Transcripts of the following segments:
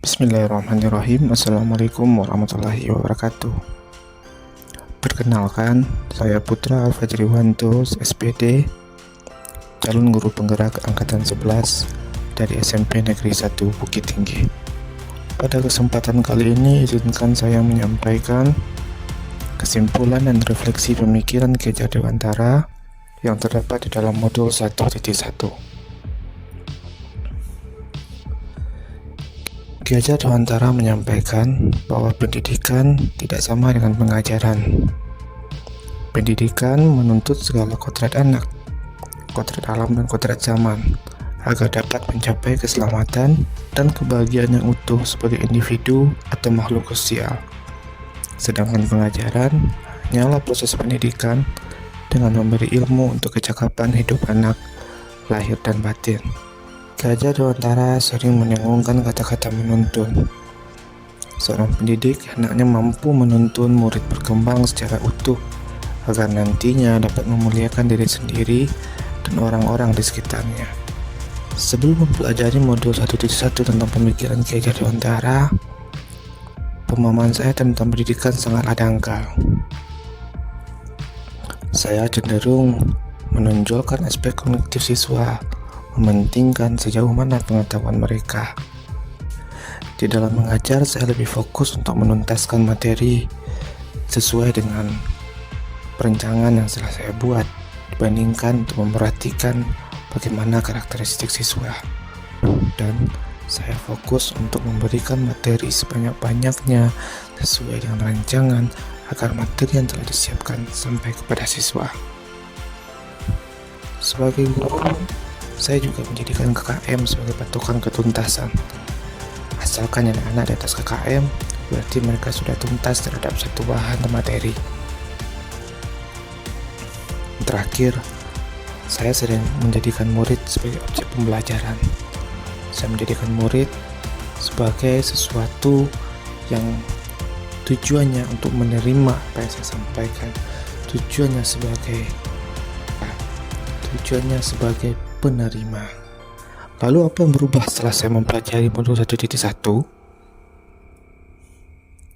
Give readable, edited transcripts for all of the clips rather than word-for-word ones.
Bismillahirrahmanirrahim. Assalamualaikum warahmatullahi wabarakatuh. Perkenalkan, saya Putra Fajriwanto, SPD, calon guru penggerak angkatan 11 dari SMP Negeri 1 Bukit Tinggi. Pada kesempatan kali ini, izinkan saya menyampaikan kesimpulan dan refleksi pemikiran Ki Hajar Dewantara yang terdapat di dalam modul 1.1. Ki Hajar Dewantara menyampaikan bahwa pendidikan tidak sama dengan pengajaran. Pendidikan menuntut segala kodrat anak, kodrat alam dan kodrat zaman, agar dapat mencapai keselamatan dan kebahagiaan yang utuh sebagai individu atau makhluk sosial. Sedangkan pengajaran hanyalah proses pendidikan dengan memberi ilmu untuk kecakapan hidup anak, lahir dan batin. Ki Hajar Dewantara sering menyengungkan kata-kata menuntun. Seorang pendidik hendaknya mampu menuntun murid berkembang secara utuh agar nantinya dapat memuliakan diri sendiri dan orang-orang di sekitarnya. Sebelum mempelajari modul 1.1 tentang pemikiran Ki Hajar Dewantara, pemahaman saya tentang pendidikan sangatlah dangkal. Saya cenderung menonjolkan aspek kognitif siswa, mementingkan sejauh mana pengetahuan mereka. Di dalam mengajar, saya lebih fokus untuk menuntaskan materi sesuai dengan perencanaan yang telah saya buat, dibandingkan untuk memperhatikan bagaimana karakteristik siswa. Dan saya fokus untuk memberikan materi sebanyak-banyaknya sesuai dengan rancangan agar materi yang telah disiapkan sampai kepada siswa. Sebagai guru, saya juga menjadikan KKM sebagai patokan ketuntasan. Asalkan anak-anak di atas KKM, berarti mereka sudah tuntas terhadap satu bahan atau materi. Terakhir, saya sering menjadikan murid sebagai objek pembelajaran. Saya menjadikan murid sebagai sesuatu yang tujuannya untuk menerima apa yang saya sampaikan, tujuannya sebagai penerima. Lalu apa yang berubah setelah saya mempelajari modul 1.1?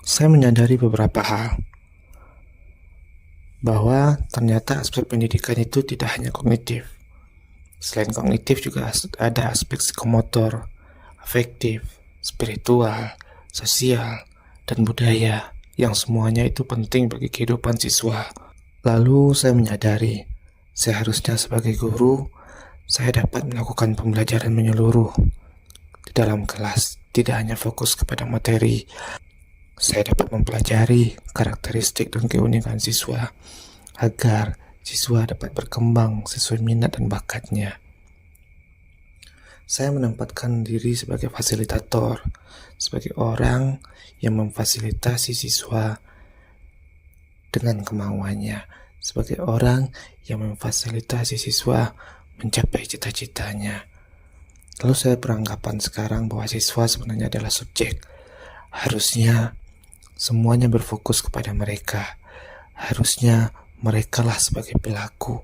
Saya menyadari beberapa hal, bahwa ternyata aspek pendidikan itu tidak hanya kognitif. Selain kognitif juga ada aspek psikomotor, afektif, spiritual, sosial, dan budaya, yang semuanya itu penting bagi kehidupan siswa. Lalu saya menyadari, seharusnya sebagai guru, saya dapat melakukan pembelajaran menyeluruh di dalam kelas, tidak hanya fokus kepada materi. Saya dapat mempelajari karakteristik dan keunikan siswa agar siswa dapat berkembang sesuai minat dan bakatnya. Saya menempatkan diri sebagai fasilitator, sebagai orang yang memfasilitasi siswa dengan kemauannya, sebagai orang yang memfasilitasi siswa mencapai cita-citanya. Lalu saya beranggapan sekarang bahwa siswa sebenarnya adalah subjek. Harusnya semuanya berfokus kepada mereka. Harusnya merekalah sebagai pelaku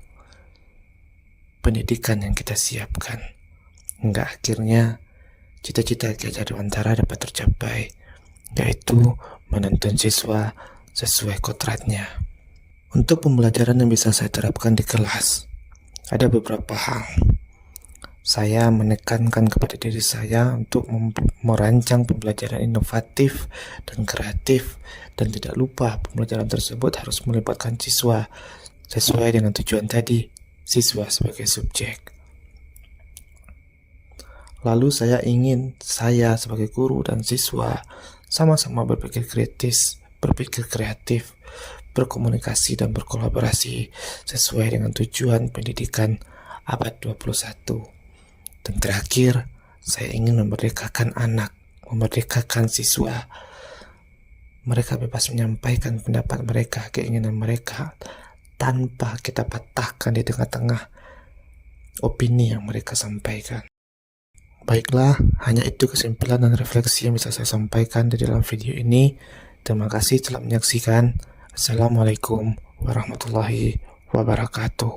pendidikan yang kita siapkan, hingga akhirnya cita-cita Ki Hajar Dewantara dapat tercapai, yaitu menuntun siswa sesuai kodratnya. Untuk pembelajaran yang bisa saya terapkan di kelas, ada beberapa hal. Saya menekankan kepada diri saya untuk merancang pembelajaran inovatif dan kreatif, dan tidak lupa pembelajaran tersebut harus melibatkan siswa sesuai dengan tujuan tadi, siswa sebagai subjek. Lalu saya ingin saya sebagai guru dan siswa sama-sama berpikir kritis, berpikir kreatif, berkomunikasi dan berkolaborasi sesuai dengan tujuan pendidikan abad 21. Dan terakhir, saya ingin memerdekakan anak, memerdekakan siswa. Mereka bebas menyampaikan pendapat mereka, keinginan mereka, tanpa kita patahkan di tengah-tengah opini yang mereka sampaikan. Baiklah, hanya itu kesimpulan dan refleksi yang bisa saya sampaikan di dalam video ini. Terima kasih telah menyaksikan. Assalamualaikum warahmatullahi wabarakatuh.